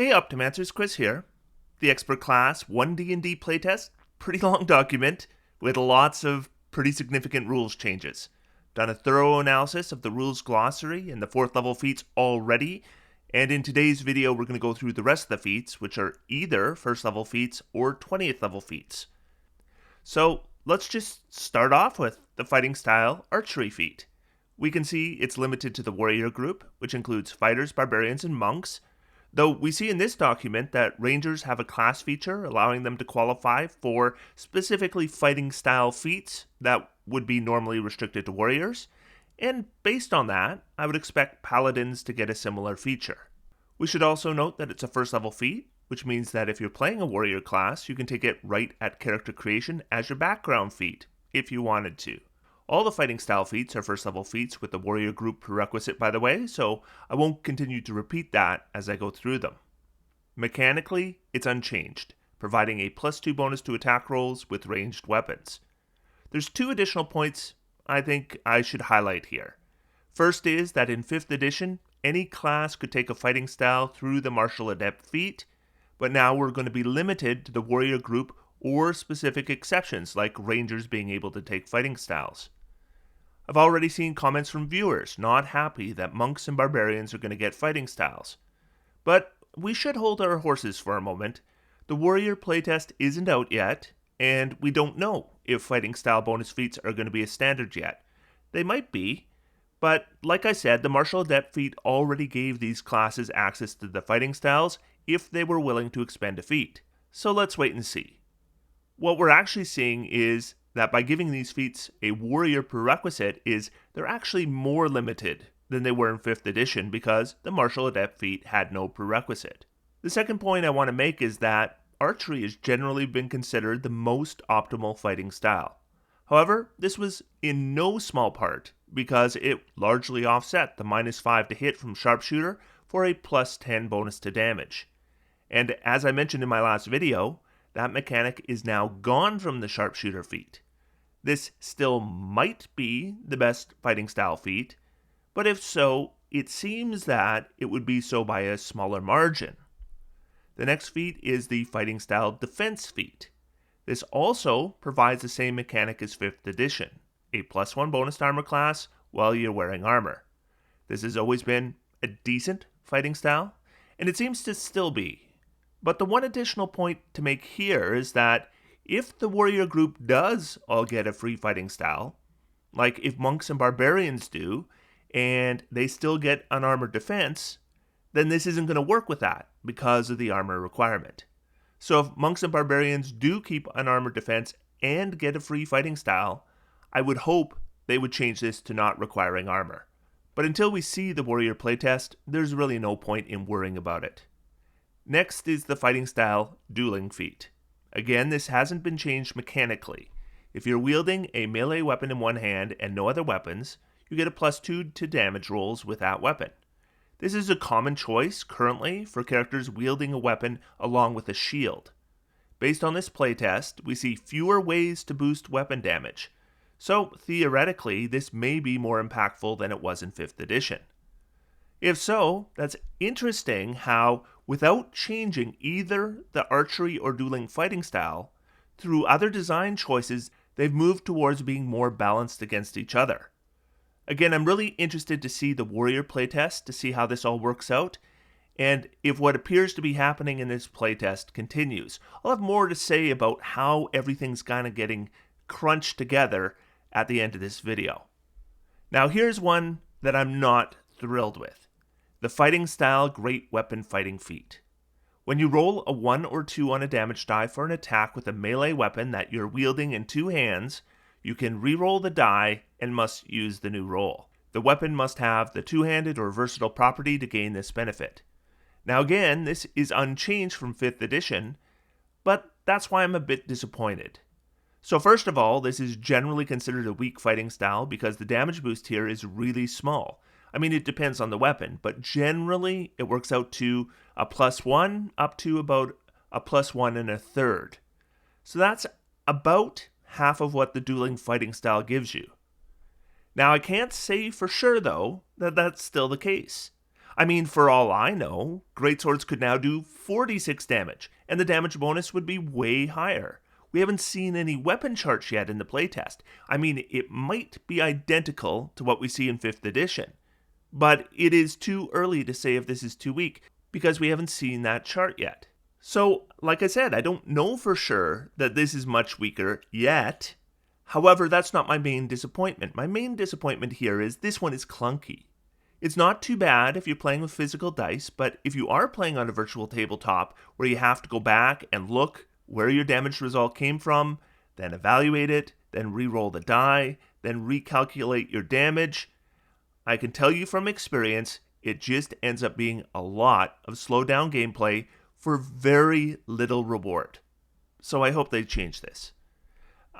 Hey Optimancers, Chris here. The Expert Class 1D&D playtest, pretty long document with lots of pretty significant rules changes. Done a thorough analysis of the rules glossary and the 4th level feats already, and in today's video we're going to go through the rest of the feats, which are either 1st level feats or 20th level feats. So let's just start off with the fighting style Archery feat. We can see it's limited to the warrior group, which includes fighters, barbarians, and monks, though we see in this document that rangers have a class feature allowing them to qualify for specifically fighting style feats that would be normally restricted to warriors, and based on that, I would expect paladins to get a similar feature. We should also note that it's a 1st level feat, which means that if you're playing a warrior class, you can take it right at character creation as your background feat, if you wanted to. All the fighting style feats are 1st level feats with the warrior group prerequisite, by the way, so I won't continue to repeat that as I go through them. Mechanically, it's unchanged, providing a +2 bonus to attack rolls with ranged weapons. There's 2 additional points I think I should highlight here. First is that in 5th edition, any class could take a fighting style through the Martial Adept feat, but now we're going to be limited to the warrior group or specific exceptions like rangers being able to take fighting styles. I've already seen comments from viewers not happy that monks and barbarians are going to get fighting styles. But we should hold our horses for a moment. The warrior playtest isn't out yet, and we don't know if fighting style bonus feats are going to be a standard yet. They might be, but like I said, the Martial Adept feat already gave these classes access to the fighting styles if they were willing to expend a feat. So let's wait and see. What we're actually seeing is that by giving these feats a warrior prerequisite is they're actually more limited than they were in 5th edition because the Martial Adept feat had no prerequisite. The second point I want to make is that Archery has generally been considered the most optimal fighting style. However, this was in no small part because it largely offset the -5 to hit from Sharpshooter for a +10 bonus to damage. And as I mentioned in my last video, that mechanic is now gone from the Sharpshooter feat. This still might be the best fighting style feat, but if so, it seems that it would be so by a smaller margin. The next feat is the fighting style defense feat. This also provides the same mechanic as 5th edition, a +1 bonus to armor class while you're wearing armor. This has always been a decent fighting style, and it seems to still be. But the one additional point to make here is that if the warrior group does all get a free fighting style, like if monks and barbarians do, and they still get unarmored defense, then this isn't going to work with that because of the armor requirement. So if monks and barbarians do keep unarmored defense and get a free fighting style, I would hope they would change this to not requiring armor. But until we see the warrior playtest, there's really no point in worrying about it. Next is the fighting style Dueling feat. Again, this hasn't been changed mechanically. If you're wielding a melee weapon in one hand and no other weapons, you get a +2 to damage rolls with that weapon. This is a common choice currently for characters wielding a weapon along with a shield. Based on this playtest, we see fewer ways to boost weapon damage, so theoretically this may be more impactful than it was in 5th edition. If so, that's interesting how, without changing either the archery or dueling fighting style, through other design choices, they've moved towards being more balanced against each other. Again, I'm really interested to see the warrior playtest to see how this all works out, and if what appears to be happening in this playtest continues. I'll have more to say about how everything's kind of getting crunched together at the end of this video. Now here's one that I'm not thrilled with. The fighting style great weapon fighting feat. When you roll a 1 or 2 on a damage die for an attack with a melee weapon that you're wielding in 2 hands, you can re-roll the die and must use the new roll. The weapon must have the two-handed or versatile property to gain this benefit. Now again, this is unchanged from 5th edition, but that's why I'm a bit disappointed. So first of all, this is generally considered a weak fighting style because the damage boost here is really small. I mean, it depends on the weapon, but generally it works out to a +1 up to about a +1 1/3. So that's about half of what the dueling fighting style gives you. Now, I can't say for sure, though, that that's still the case. I mean, for all I know, greatswords could now do 46 damage, and the damage bonus would be way higher. We haven't seen any weapon charts yet in the playtest. I mean, it might be identical to what we see in 5th edition, but it is too early to say if this is too weak, because we haven't seen that chart yet. So, like I said, I don't know for sure that this is much weaker yet. However, that's not my main disappointment. My main disappointment here is this one is clunky. It's not too bad if you're playing with physical dice, but if you are playing on a virtual tabletop where you have to go back and look where your damage result came from, then evaluate it, then re-roll the die, then recalculate your damage, I can tell you from experience, it just ends up being a lot of slow down gameplay for very little reward. So I hope they change this.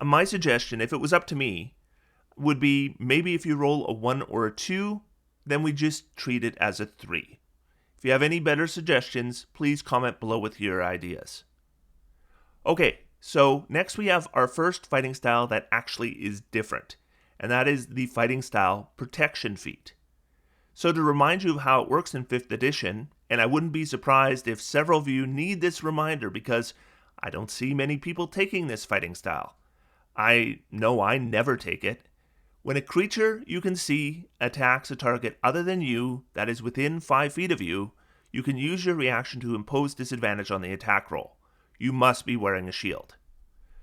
My suggestion, if it was up to me, would be maybe if you roll a 1 or a 2, then we just treat it as a 3. If you have any better suggestions, please comment below with your ideas. Okay, so next we have our first fighting style that actually is different, and that is the fighting style Protection feat. So to remind you of how it works in 5th edition, and I wouldn't be surprised if several of you need this reminder because I don't see many people taking this fighting style. I know I never take it. When a creature you can see attacks a target other than you that is within 5 feet of you, you can use your reaction to impose disadvantage on the attack roll. You must be wearing a shield.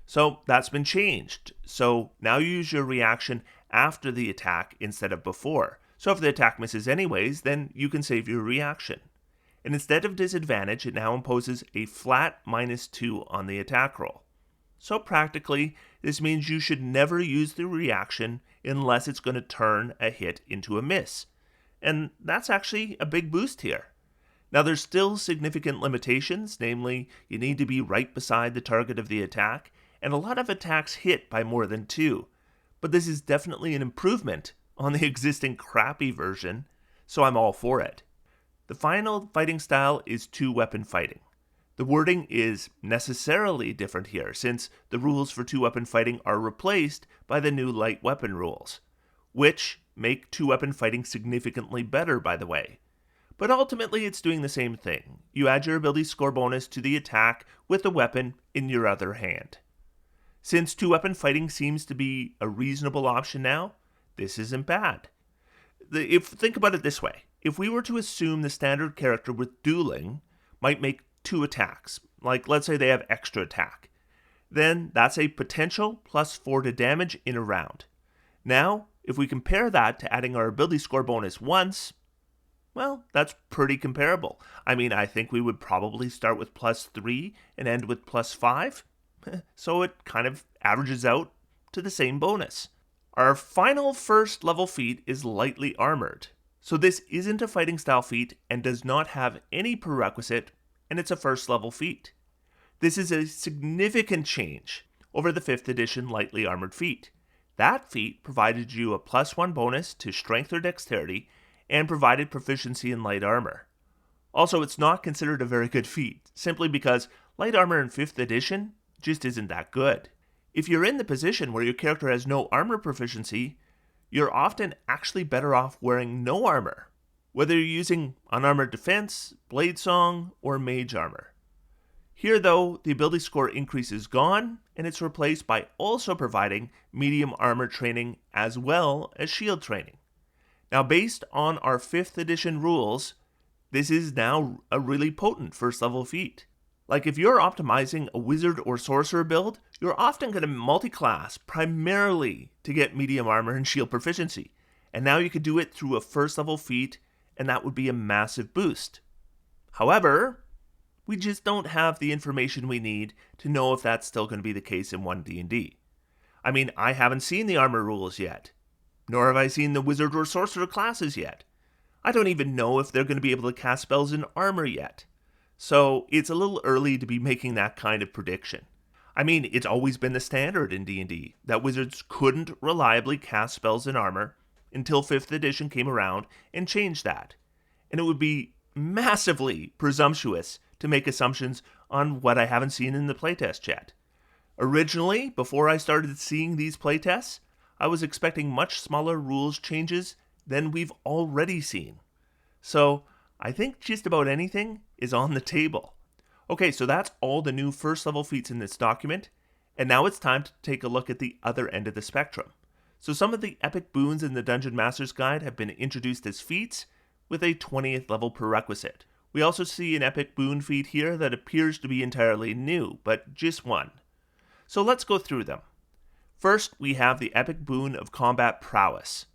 So that's been changed. So now you use your reaction after the attack instead of before. So if the attack misses anyways, then you can save your reaction. And instead of disadvantage, it now imposes a flat -2 on the attack roll. So practically, this means you should never use the reaction unless it's going to turn a hit into a miss. And that's actually a big boost here. Now there's still significant limitations, namely, you need to be right beside the target of the attack, and a lot of attacks hit by more than 2. But this is definitely an improvement on the existing crappy version, so I'm all for it. The final fighting style is 2-weapon fighting. The wording is necessarily different here, since the rules for 2-weapon fighting are replaced by the new light weapon rules, which make 2-weapon fighting significantly better, by the way. But ultimately, it's doing the same thing. You add your ability score bonus to the attack with the weapon in your other hand. Since 2-weapon fighting seems to be a reasonable option now, this isn't bad. Think about it this way. If we were to assume the standard character with Dueling might make 2 attacks, like let's say they have extra attack, then that's a potential +4 to damage in a round. Now, if we compare that to adding our ability score bonus once, well, that's pretty comparable. I mean, I think we would probably start with +3 and end with +5, so it kind of averages out to the same bonus. Our final first level feat is lightly armored. So this isn't a fighting style feat and does not have any prerequisite, and it's a first level feat. This is a significant change over the 5th edition lightly armored feat. That feat provided you a +1 bonus to strength or dexterity and provided proficiency in light armor. Also, it's not considered a very good feat, simply because light armor in 5th edition just isn't that good. If you're in the position where your character has no armor proficiency, you're often actually better off wearing no armor, whether you're using unarmored defense, blade song, or mage armor. Here though, the ability score increase is gone, and it's replaced by also providing medium armor training as well as shield training. Now based on our 5th edition rules, this is now a really potent first level feat. Like if you're optimizing a wizard or sorcerer build, you're often going to multi-class primarily to get medium armor and shield proficiency. And now you could do it through a first level feat, and that would be a massive boost. However, we just don't have the information we need to know if that's still going to be the case in 1D&D. I mean, I haven't seen the armor rules yet, nor have I seen the wizard or sorcerer classes yet. I don't even know if they're going to be able to cast spells in armor yet. So it's a little early to be making that kind of prediction. I mean, it's always been the standard in D&D that wizards couldn't reliably cast spells in armor until 5th edition came around and changed that. And it would be massively presumptuous to make assumptions on what I haven't seen in the playtest yet. Originally, before I started seeing these playtests, I was expecting much smaller rules changes than we've already seen. So I think just about anything is on the table. Okay, so that's all the new first level feats in this document, and now it's time to take a look at the other end of the spectrum. So some of the epic boons in the Dungeon Master's Guide have been introduced as feats with a 20th level prerequisite. We also see an epic boon feat here that appears to be entirely new, but just one. So let's go through them. First, we have the epic boon of combat prowess.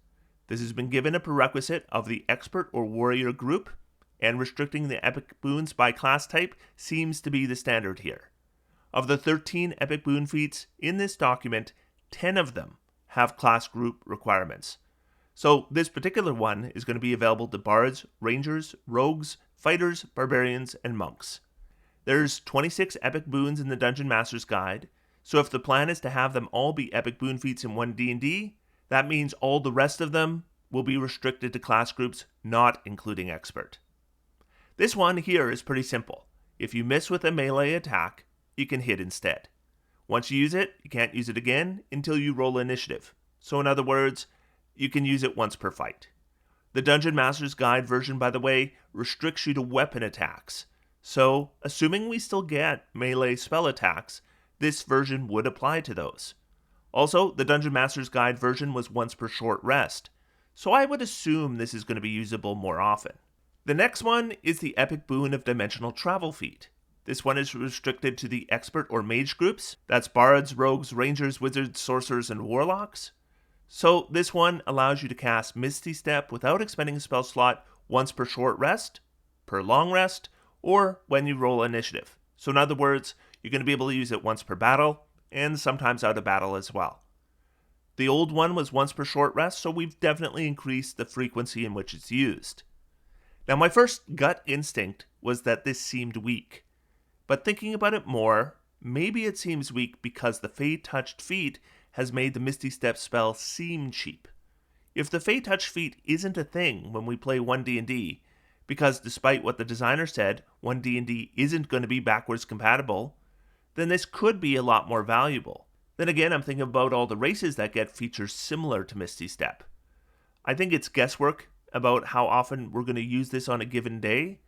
This has been given a prerequisite of the expert or warrior group, and restricting the epic boons by class type seems to be the standard here. Of the 13 epic boon feats in this document, 10 of them have class group requirements. So this particular one is going to be available to bards, rangers, rogues, fighters, barbarians, and monks. There's 26 epic boons in the Dungeon Master's Guide, so if the plan is to have them all be epic boon feats in one D&D, that means all the rest of them will be restricted to class groups not including expert. This one here is pretty simple. If you miss with a melee attack, you can hit instead. Once you use it, you can't use it again until you roll initiative. So in other words, you can use it once per fight. The Dungeon Master's Guide version, by the way, restricts you to weapon attacks. So, assuming we still get melee spell attacks, this version would apply to those. Also, the Dungeon Master's Guide version was once per short rest, so I would assume this is going to be usable more often. The next one is the epic boon of dimensional travel feat. This one is restricted to the expert or mage groups. That's bards, rogues, rangers, wizards, sorcerers, and warlocks. So this one allows you to cast Misty Step without expending a spell slot once per short rest, per long rest, or when you roll initiative. So in other words, you're going to be able to use it once per battle, and sometimes out of battle as well. The old one was once per short rest, so we've definitely increased the frequency in which it's used. Now my first gut instinct was that this seemed weak, but thinking about it more, maybe it seems weak because the Fey Touched feat has made the Misty Step spell seem cheap. If the Fey Touch feat isn't a thing when we play 1D&D, because despite what the designer said, 1D&D isn't going to be backwards compatible, then this could be a lot more valuable. Then again, I'm thinking about all the races that get features similar to Misty Step. I think it's guesswork about how often we're going to use this on a given day,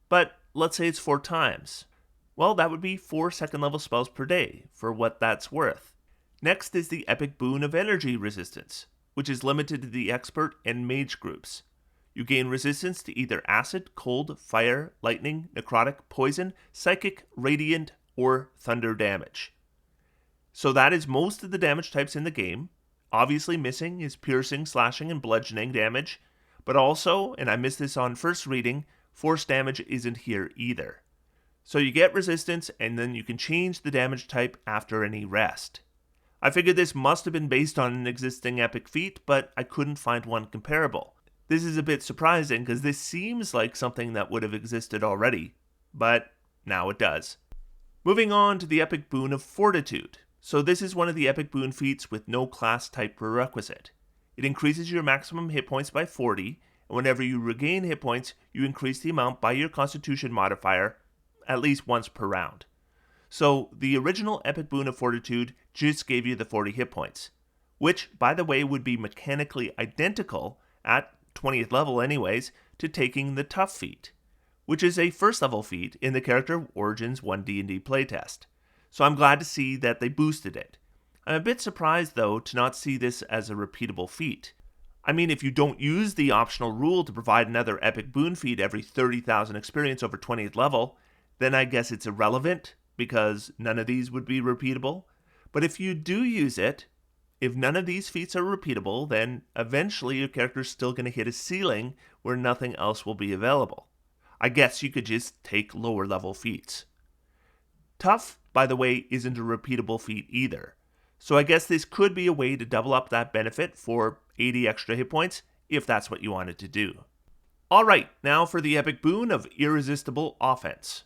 but let's say it's 4 times. Well, that would be 4 second level spells per day, for what that's worth. Next is the epic boon of energy resistance, which is limited to the expert and mage groups. You gain resistance to either acid, cold, fire, lightning, necrotic, poison, psychic, radiant, or thunder damage. So that is most of the damage types in the game. Obviously missing is piercing, slashing, and bludgeoning damage, but also, and I missed this on first reading, force damage isn't here either. So you get resistance, and then you can change the damage type after any rest. I figured this must have been based on an existing epic feat, but I couldn't find one comparable. This is a bit surprising because this seems like something that would have existed already, but now it does. Moving on to the epic boon of Fortitude. So this is one of the epic boon feats with no class type prerequisite. It increases your maximum hit points by 40, and whenever you regain hit points, you increase the amount by your Constitution modifier at least once per round. So the original epic boon of Fortitude just gave you the 40 hit points, which, by the way, would be mechanically identical at 20th level anyways to taking the tough feat, which is a first level feat in the Character Origins 1D&D playtest. So I'm glad to see that they boosted it. I'm a bit surprised though to not see this as a repeatable feat. I mean, if you don't use the optional rule to provide another epic boon feat every 30,000 experience over 20th level, then I guess it's irrelevant, because none of these would be repeatable. But if you do use it, if none of these feats are repeatable, then eventually your character's still going to hit a ceiling where nothing else will be available. I guess you could just take lower level feats. Tough, by the way, isn't a repeatable feat either. So I guess this could be a way to double up that benefit for 80 extra hit points, if that's what you wanted to do. Alright, now for the epic boon of Irresistible Offense.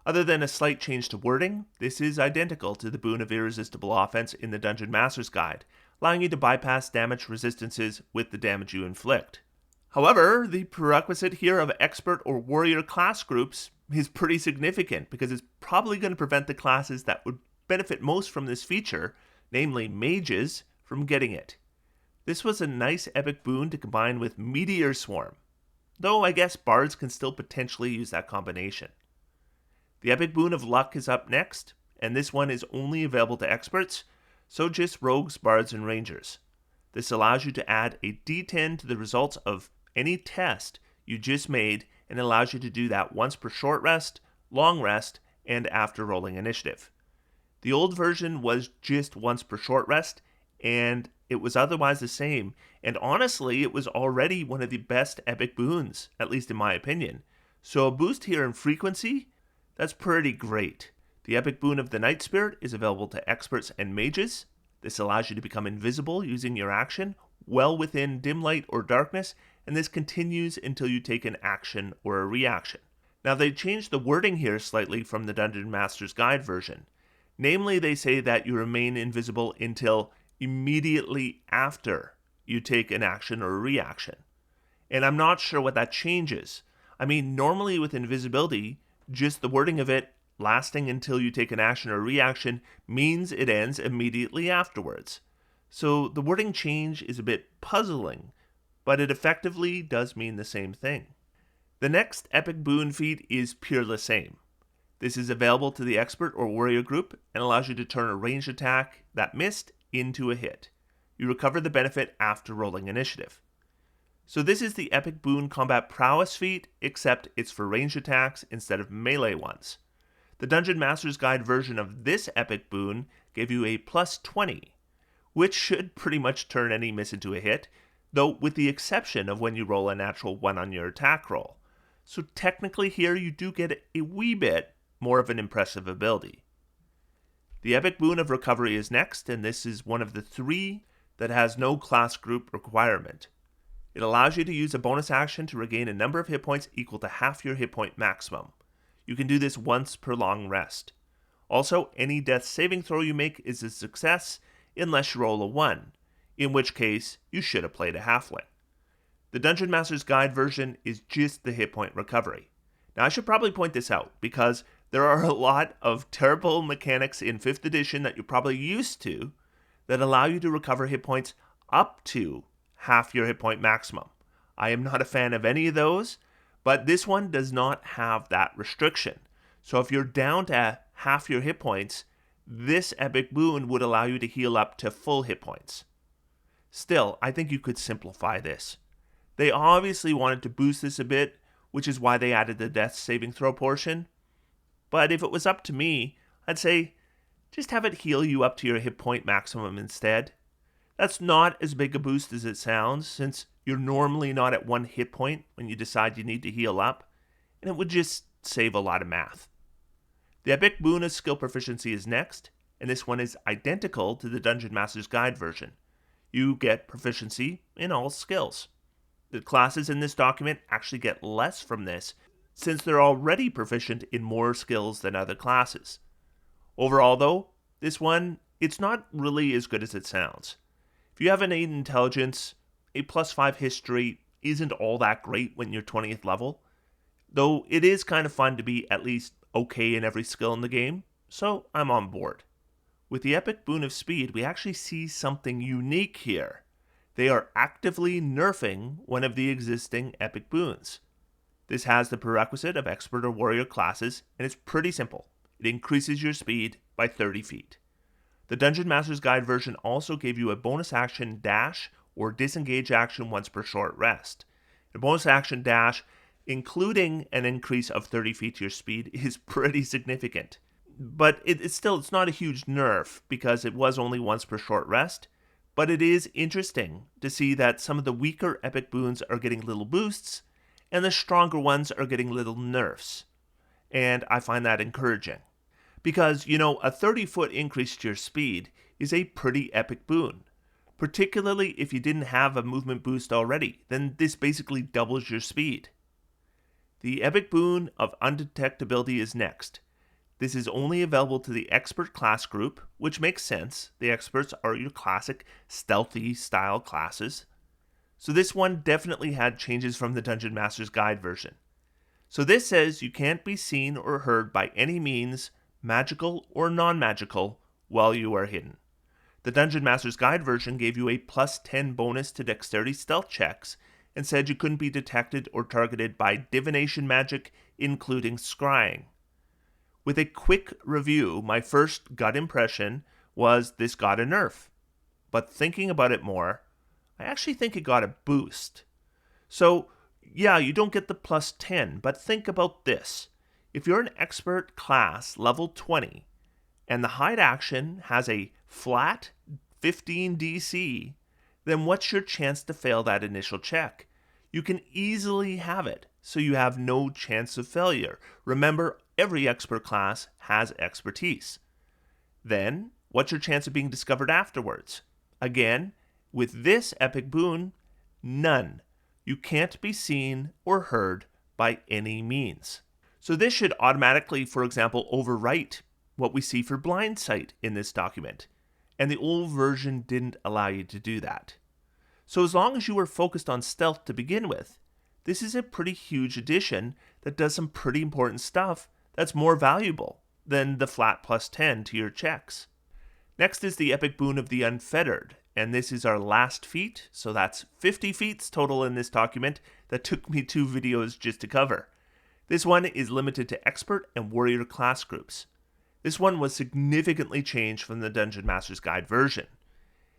Other than a slight change to wording, this is identical to the boon of Irresistible Offense in the Dungeon Master's Guide, allowing you to bypass damage resistances with the damage you inflict. However, the prerequisite here of expert or warrior class groups is pretty significant because it's probably going to prevent the classes that would benefit most from this feature, namely mages, from getting it. This was a nice epic boon to combine with Meteor Swarm. though I guess bards can still potentially use that combination. The Epic Boon of Luck is up next, and this one is only available to experts, so just rogues, bards, and rangers. This allows you to add a d10 to the results of any test you just made, and allows you to do that once per short rest, long rest, and after rolling initiative. The old version was just once per short rest, and it was otherwise the same, and honestly, it was already one of the best epic boons, at least in my opinion. So a boost here in frequency, that's pretty great. The Epic Boon of the Night Spirit is available to experts and mages. This allows you to become invisible using your action, well within dim light or darkness, and this continues until you take an action or a reaction. Now they changed the wording here slightly from the Dungeon Master's Guide version. Namely, they say that you remain invisible until immediately after you take an action or a reaction. And I'm not sure what that changes. I mean, normally with invisibility, just the wording of it lasting until you take an action or reaction means it ends immediately afterwards. So the wording change is a bit puzzling, but it effectively does mean the same thing. The next epic boon feat is Peerless Aim. This is available to the expert or warrior group and allows you to turn a ranged attack that missed into a hit. You recover the benefit after rolling initiative. So this is the epic boon combat prowess feat, except it's for ranged attacks instead of melee ones. The Dungeon Master's Guide version of this epic boon gave you a plus 20, which should pretty much turn any miss into a hit, though with the exception of when you roll a natural 1 on your attack roll. So technically here you do get a wee bit more of an impressive ability. The Epic Boon of Recovery is next, and this is one of the 3 that has no class group requirement. It allows you to use a bonus action to regain a number of hit points equal to half your hit point maximum. You can do this once per long rest. Also, any death saving throw you make is a success unless you roll a 1, in which case you should have played a halfling. The Dungeon Master's Guide version is just the hit point recovery. Now I should probably point this out because there are a lot of terrible mechanics in 5th edition that you're probably used to that allow you to recover hit points up to half your hit point maximum. I am not a fan of any of those, but this one does not have that restriction. So if you're down to half your hit points, this epic boon would allow you to heal up to full hit points. Still, I think you could simplify this. They obviously wanted to boost this a bit, which is why they added the death saving throw portion. But if it was up to me, I'd say just have it heal you up to your hit point maximum instead. That's not as big a boost as it sounds, since you're normally not at 1 hit point when you decide you need to heal up, and it would just save a lot of math. The Epic Boon of Skill Proficiency is next, and this one is identical to the Dungeon Master's Guide version. You get proficiency in all skills. The classes in this document actually get less from this, since they're already proficient in more skills than other classes. Overall though, this one, it's not really as good as it sounds. If you have an 8 intelligence, a plus 5 history isn't all that great when you're 20th level, though it is kind of fun to be at least okay in every skill in the game, so I'm on board. With the Epic Boon of Speed, we actually see something unique here. They are actively nerfing one of the existing epic boons. This has the prerequisite of expert or warrior classes, and it's pretty simple. It increases your speed by 30 feet. The Dungeon Master's Guide version also gave you a bonus action dash or disengage action once per short rest. The bonus action dash, including an increase of 30 feet to your speed, is pretty significant. But it's not a huge nerf because it was only once per short rest. But it is interesting to see that some of the weaker epic boons are getting little boosts, and the stronger ones are getting little nerfs. And I find that encouraging. Because, a 30-foot increase to your speed is a pretty epic boon. Particularly if you didn't have a movement boost already, then this basically doubles your speed. The epic boon of Undetectability is next. This is only available to the expert class group, which makes sense. The experts are your classic stealthy style classes. So this one definitely had changes from the Dungeon Master's Guide version. So this says you can't be seen or heard by any means, magical or non-magical, while you are hidden. The Dungeon Master's Guide version gave you a plus 10 bonus to dexterity stealth checks, and said you couldn't be detected or targeted by divination magic, including scrying. With a quick review, my first gut impression was this got a nerf. But thinking about it more, I actually think it got a boost. So, yeah, you don't get the plus 10, but think about this. If you're an expert class level 20, and the hide action has a flat 15 DC, then what's your chance to fail that initial check? You can easily have it, so you have no chance of failure. Remember, every expert class has expertise. Then, what's your chance of being discovered afterwards? Again, with this epic boon, none. You can't be seen or heard by any means. So this should automatically, for example, overwrite what we see for blind sight in this document. And the old version didn't allow you to do that. So as long as you were focused on stealth to begin with, this is a pretty huge addition that does some pretty important stuff that's more valuable than the flat plus 10 to your checks. Next is the epic boon of the Unfettered, and this is our last feat, so that's 50 feats total in this document that took me 2 videos just to cover. This one is limited to expert and warrior class groups. This one was significantly changed from the Dungeon Master's Guide version.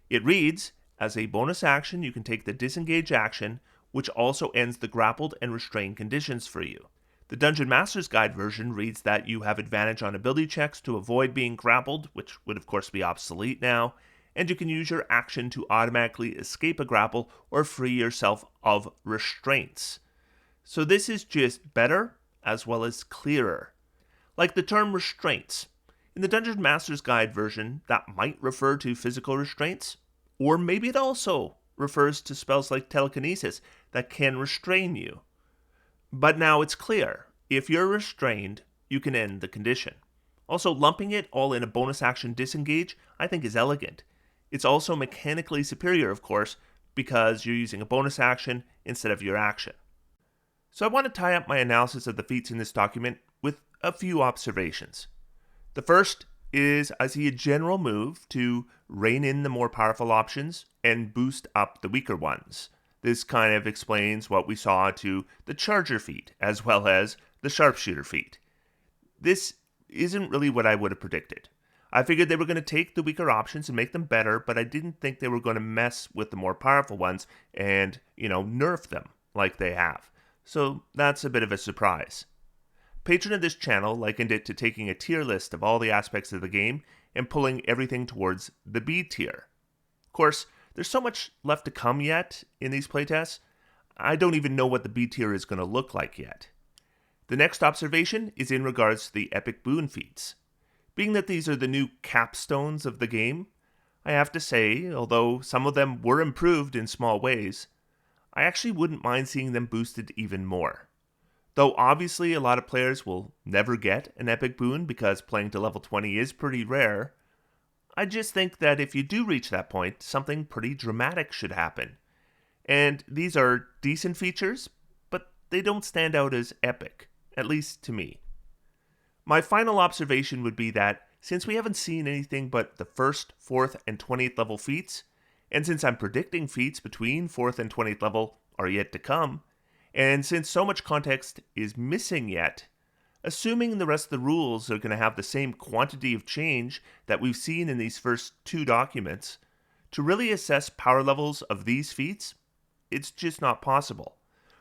It reads, as a bonus action you can take the disengage action, which also ends the grappled and restrained conditions for you. The Dungeon Master's Guide version reads that you have advantage on ability checks to avoid being grappled, which would of course be obsolete now, and you can use your action to automatically escape a grapple or free yourself of restraints. So this is just better as well as clearer. Like the term restraints. In the Dungeon Master's Guide version, that might refer to physical restraints, or maybe it also refers to spells like telekinesis that can restrain you. But now it's clear. If you're restrained, you can end the condition. Also, lumping it all in a bonus action disengage, I think is elegant. It's also mechanically superior, of course, because you're using a bonus action instead of your action. So I want to tie up my analysis of the feats in this document with a few observations. The first is I see a general move to rein in the more powerful options and boost up the weaker ones. This kind of explains what we saw to the Charger feat, as well as the Sharpshooter feat. This isn't really what I would have predicted. I figured they were going to take the weaker options and make them better, but I didn't think they were going to mess with the more powerful ones and, nerf them like they have. So that's a bit of a surprise. Patron of this channel likened it to taking a tier list of all the aspects of the game and pulling everything towards the B tier. Of course, there's so much left to come yet in these playtests, I don't even know what the B tier is going to look like yet. The next observation is in regards to the epic boon feats. Being that these are the new capstones of the game, I have to say, although some of them were improved in small ways, I actually wouldn't mind seeing them boosted even more. Though obviously a lot of players will never get an epic boon because playing to level 20 is pretty rare, I just think that if you do reach that point, something pretty dramatic should happen. And these are decent features, but they don't stand out as epic, at least to me. My final observation would be that since we haven't seen anything but the 1st, 4th, and 20th level feats, and since I'm predicting feats between 4th and 20th level are yet to come, and since so much context is missing yet, assuming the rest of the rules are going to have the same quantity of change that we've seen in these first 2 documents, to really assess power levels of these feats, it's just not possible.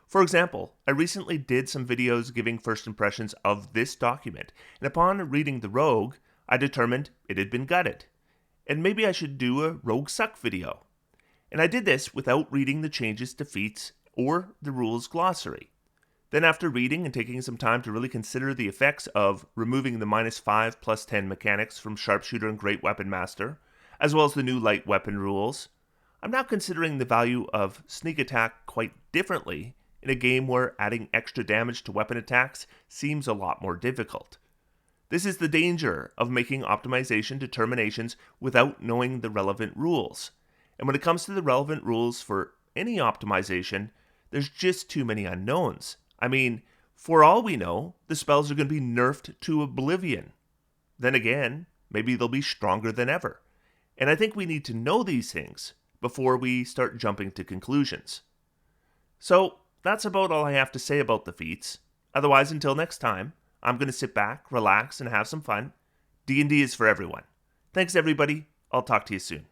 For example, I recently did some videos giving first impressions of this document, and upon reading the Rogue, I determined it had been gutted. And maybe I should do a Rogue Suck video. And I did this without reading the changes to feats or the rules glossary. Then after reading and taking some time to really consider the effects of removing the -5 +10 mechanics from Sharpshooter and Great Weapon Master, as well as the new light weapon rules, I'm now considering the value of sneak attack quite differently in a game where adding extra damage to weapon attacks seems a lot more difficult. This is the danger of making optimization determinations without knowing the relevant rules. And when it comes to the relevant rules for any optimization, there's just too many unknowns. I mean, for all we know, the spells are going to be nerfed to oblivion. Then again, maybe they'll be stronger than ever. And I think we need to know these things before we start jumping to conclusions. So, that's about all I have to say about the feats. Otherwise, until next time, I'm going to sit back, relax, and have some fun. D&D is for everyone. Thanks, everybody. I'll talk to you soon.